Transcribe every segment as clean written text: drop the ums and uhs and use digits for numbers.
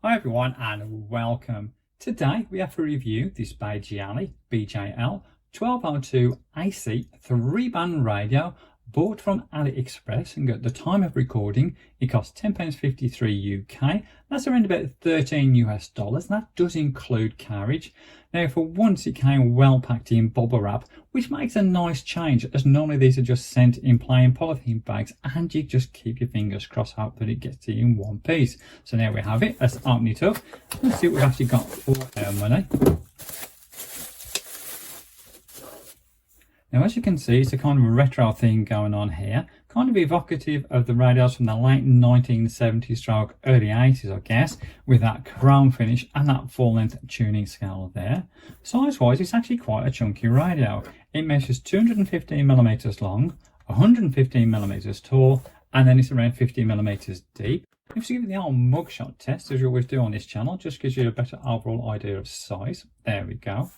Hi everyone and welcome. Today we have to review this Baijiali BJL-1202AC 3-band radio bought from AliExpress, and at the time of recording it cost £10.53 UK. That's around about $13 US, and that does include carriage. Now for once it came well packed in bubble wrap, which makes a nice change, as normally these are just sent in plain polythene bags and you just keep your fingers crossed out that it gets to you in one piece. So now we have it. Let's open it up. Let's see what we've actually got for our money. Now as you can see, it's a kind of retro thing going on here, kind of evocative of the radios from the late 1970s stroke early 80s, I guess, with that chrome finish and that full length tuning scale there. Size wise, it's actually quite a chunky radio. It measures 215mm long, 115mm tall, and then it's around 50mm deep. If you give it the old mugshot test, as you always do on this channel, just gives you a better overall idea of size. There we go.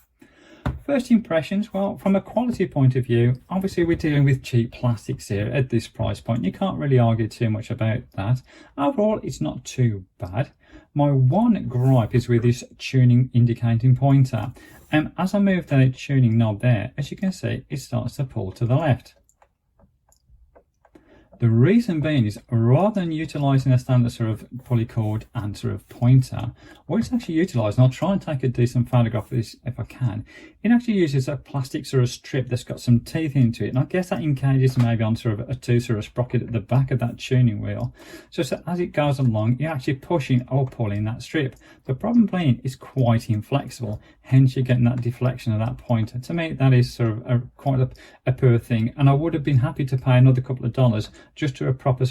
First impressions, well, from a quality point of view, obviously we're dealing with cheap plastics here at this price point. You can't really argue too much about that. Overall, it's not too bad. My one gripe is with this tuning indicating pointer. As I move the tuning knob there, as you can see, it starts to pull to the left. The reason being is, rather than utilising a standard sort of pulley cord and sort of pointer, what it's actually utilised, and I'll try and take a decent photograph of this if I can, it actually uses a plastic sort of strip that's got some teeth into it, and I guess that engages maybe on sort of a two sort of sprocket at the back of that tuning wheel, so as it goes along you're actually pushing or pulling that strip. The problem being it's quite inflexible, hence you're getting that deflection of that pointer. To me that is sort of quite a poor thing, and I would have been happy to pay another couple of dollars just to a proper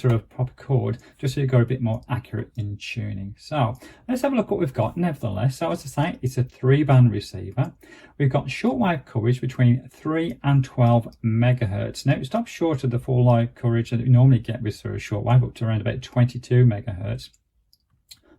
cord, just so you got a bit more accurate in tuning. So let's have a look what we've got nevertheless. So as I say, it's a 3-band receiver. We've got shortwave coverage between 3 and 12 megahertz. Now it stops short of the full live coverage that you normally get with sort of shortwave, up to around about 22 megahertz.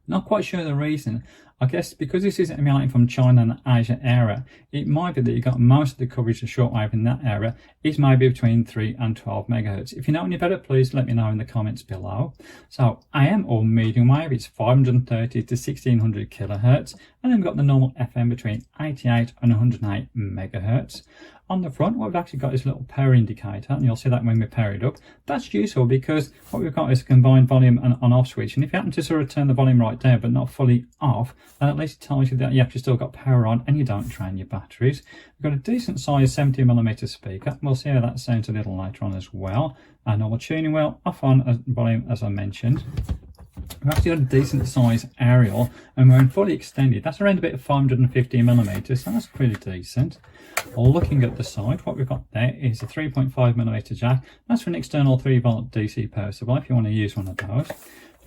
Not quite sure the reason. I guess because this is emanating from China and Asia area, it might be that you got most of the coverage of shortwave in that area is maybe between 3 and 12 megahertz. If you know any better, please let me know in the comments below. So AM or medium wave, it's 530 to 1600 kilohertz, and then we've got the normal FM between 88 and 108 megahertz. On the front, what we've actually got is a little power indicator, and you'll see that when we pair it up. That's useful because what we've got is a combined volume and on-off switch, and if you happen to sort of turn the volume right down but not fully off, then at least it tells you that you actually still got power on and you don't drain your batteries. We've got a decent size 70mm speaker, and we'll see how that sounds a little later on as well. A normal tuning wheel, off on volume as I mentioned. We've actually got a decent size aerial, and when fully extended, that's around about 550mm, so that's pretty decent. Looking at the side, what we've got there is a 3.5mm jack. That's for an external 3-volt DC power supply if you want to use one of those.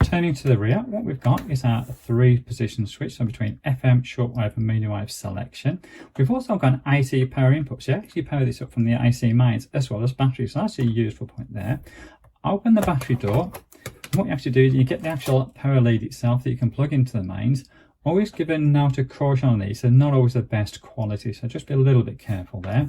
Turning to the rear, what we've got is our 3-position switch, so between FM, shortwave and medium wave selection. We've also got an AC power input, so you actually power this up from the AC mains as well as batteries, so that's a useful point there. Open the battery door. What you actually do is you get the actual power lead itself that you can plug into the mains. Always give a note of caution on these, they're not always the best quality, so just be a little bit careful there.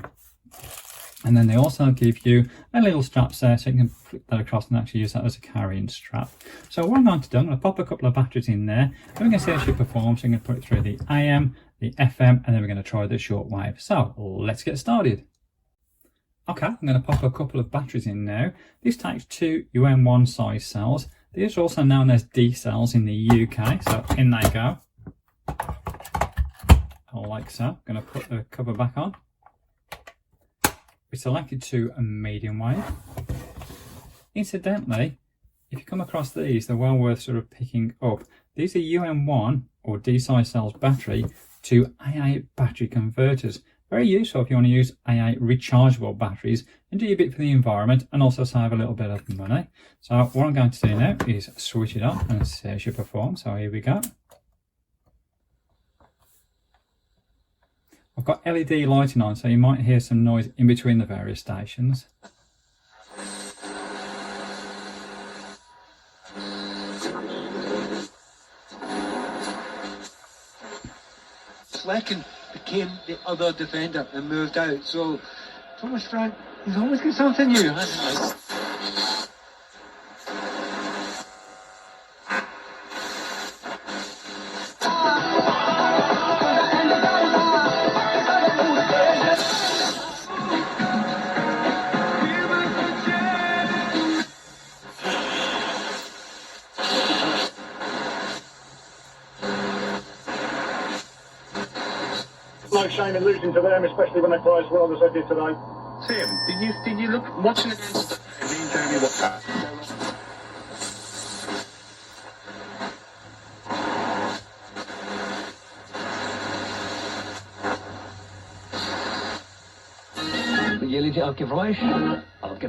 And then they also give you a little strap there, so you can flip that across and actually use that as a carrying strap. So what I'm going to do, I'm going to pop a couple of batteries in there, and we're going to see how she performs. So I'm going to put it through the AM, the FM, and then we're going to try the shortwave. So let's get started. Okay, I'm going to pop a couple of batteries in now. This takes 2 UM1 size cells. These are also known as D cells in the UK, so in they go. Like so. I'm going to put the cover back on. We selected to a medium wave. Incidentally, if you come across these, they're well worth sort of picking up. These are UM1 or D size cells battery to AA battery converters. Very useful if you want to use AA rechargeable batteries and do a bit for the environment and also save a little bit of money. So what I'm going to do now is switch it on and see how she performs. So here we go. I've got LED lighting on, so you might hear some noise in between the various stations. Flecken became the other defender and moved out, so Thomas Frank, he's always got something new, hasn't he? no shame in losing to them, especially when they play as well as they did today. Tim, did you look watching against me and Jamie what? Jullie elke keer elke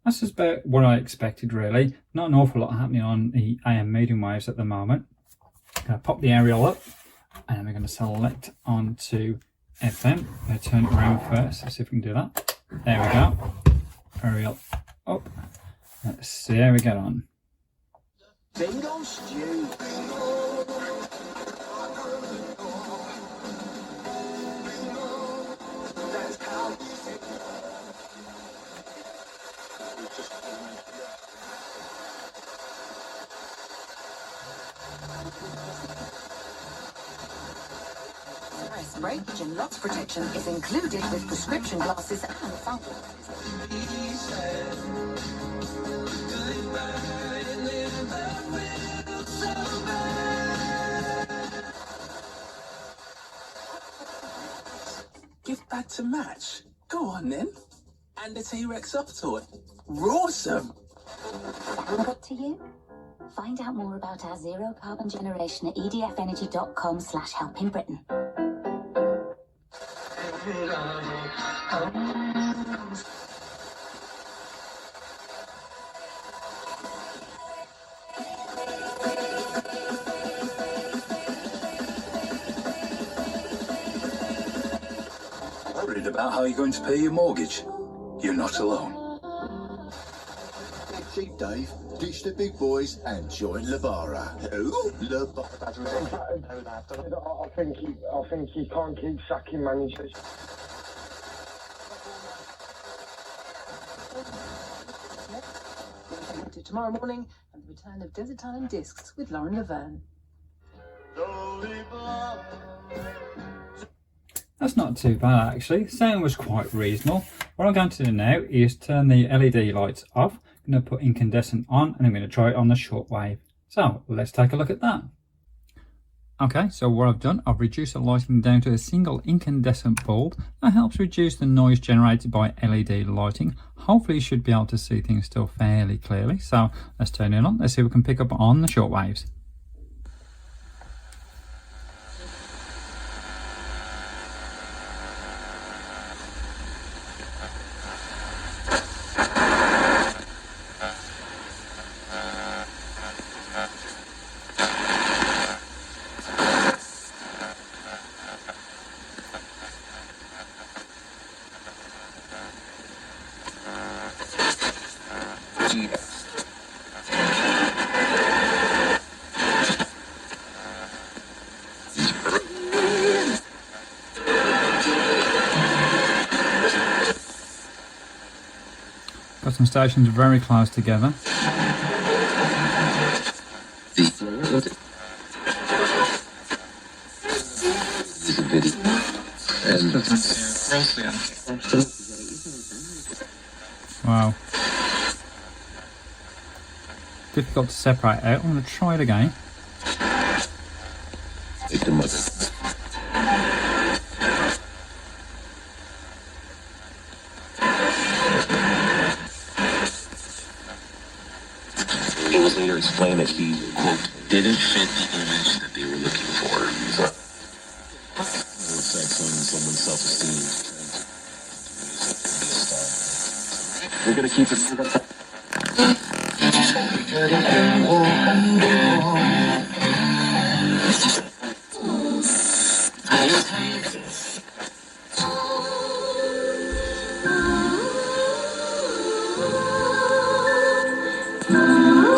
That's just about what I expected, really. Not an awful lot happening on the AM medium waves at the moment. I'm going to pop the aerial up and we're going to select onto FM. I'm going to turn it around first. Let's see if we can do that. There we go. Aerial up. Let's see how we get on. Bingo stew. Breakage and loss protection is included with prescription glasses and fountain. Gift bag to match. Go on then. And the T-Rex soft toy. Rawsome. Sound good to you? Find out more about our zero carbon generation at edfenergy.com/helpingbritain. Worried about how you're going to pay your mortgage? You're not alone. Cheap Dave, ditch the big boys and join Lavara. Who? I think he can't keep sacking managers. Tomorrow morning and the return of Desert Island Discs with Lauren Laverne. That's not too bad actually. Sound was quite reasonable. What I'm going to do now is turn the LED lights off. I'm going to put incandescent on and I'm going to try it on the shortwave. So let's take a look at that. Okay, so what I've done, I've reduced the lighting down to a single incandescent bulb. That helps reduce the noise generated by LED lighting. Hopefully you should be able to see things still fairly clearly. So let's turn it on. Let's see if we can pick up on the shortwaves. Got some stations very close together. Wow. Difficult to separate out. I'm going to try it again. It was later explained that he, quote, didn't fit the image that they were looking for. So, it's like someone's self-esteem. We're going to keep it.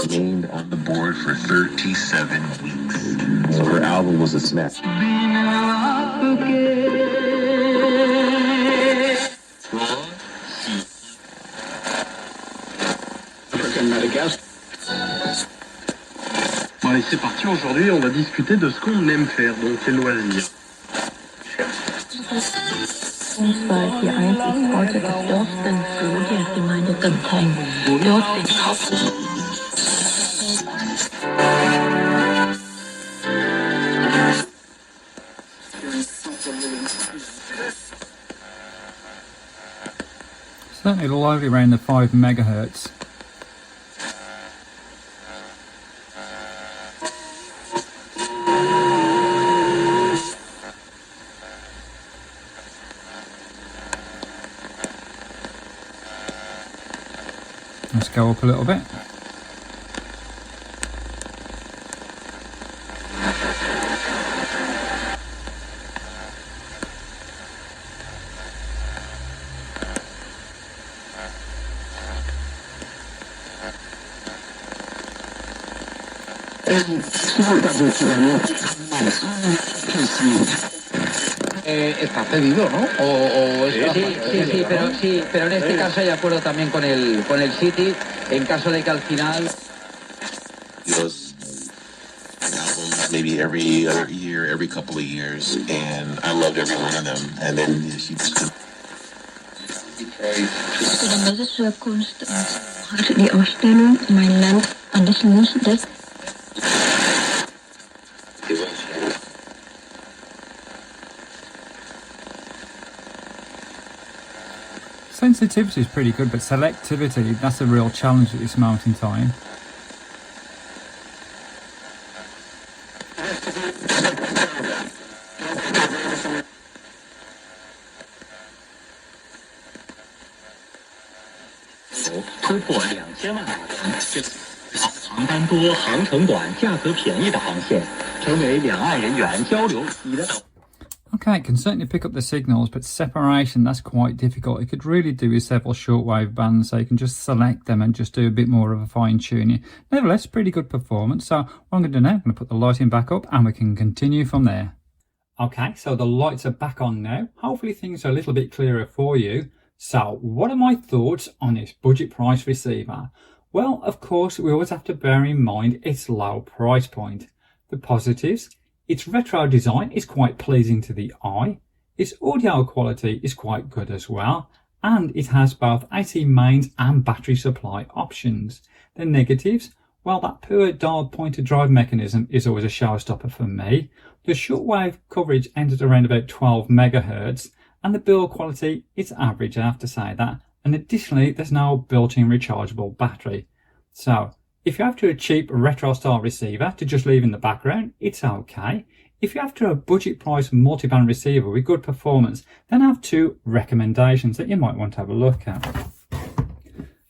Named on the board for 37 weeks. So her album was a smash. Allez, c'est parti. Aujourd'hui, on va discuter de ce qu'on aime faire, donc les loisirs. Certainly lively around the 5 megahertz. Let's go up a little bit. Está cedido, ¿no? Sí, pero en este caso hay de acuerdo también con el City, en caso de que al final... Maybe every other year, every couple of years, and I loved every one of them. And then she just couldn't. Die Ausstellung Mein Land an das Fußdeck. Sensitivity is pretty good, but selectivity, that's a real challenge at this moment in time. Okay, it can certainly pick up the signals, but separation, that's quite difficult. It could really do with several shortwave bands, so you can just select them and just do a bit more of a fine tuning. Nevertheless, pretty good performance. So what I'm going to do now, I'm going to put the lighting back up and we can continue from there. Okay, so the lights are back on now. Hopefully things are a little bit clearer for you. So what are my thoughts on this budget price receiver? Well, of course, we always have to bear in mind its low price point. The positives: its retro design is quite pleasing to the eye, its audio quality is quite good as well, and it has both AC mains and battery supply options. The negatives: well, that poor dial pointer drive mechanism is always a showstopper for me. The shortwave coverage ends at around about 12 megahertz, and the build quality is average, I have to say that. And additionally, there's no built-in rechargeable battery. So if you're after a cheap retro style receiver to just leave in the background, it's okay. If you're after a budget price multi-band receiver with good performance, then I have two recommendations that you might want to have a look at.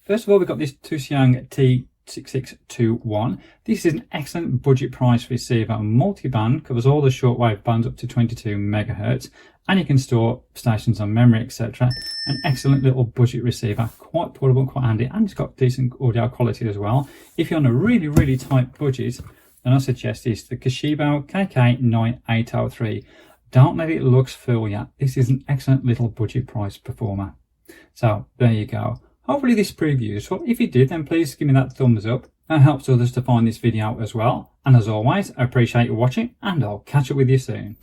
First of all, we've got this TWCG T6621. This is an excellent budget price receiver. Multi-band, covers all the shortwave bands up to 22 megahertz, and you can store stations on memory, etc. An excellent little budget receiver, quite portable, quite handy, and it's got decent audio quality as well. If you're on a really tight budget, then I suggest this, the Toshiba KK9803. Don't let it looks fool you. This is an excellent little budget price performer. So there you go. Hopefully this proved useful. If it did, then please give me that thumbs up. That helps others to find this video as well. And as always, I appreciate you watching, and I'll catch up with you soon.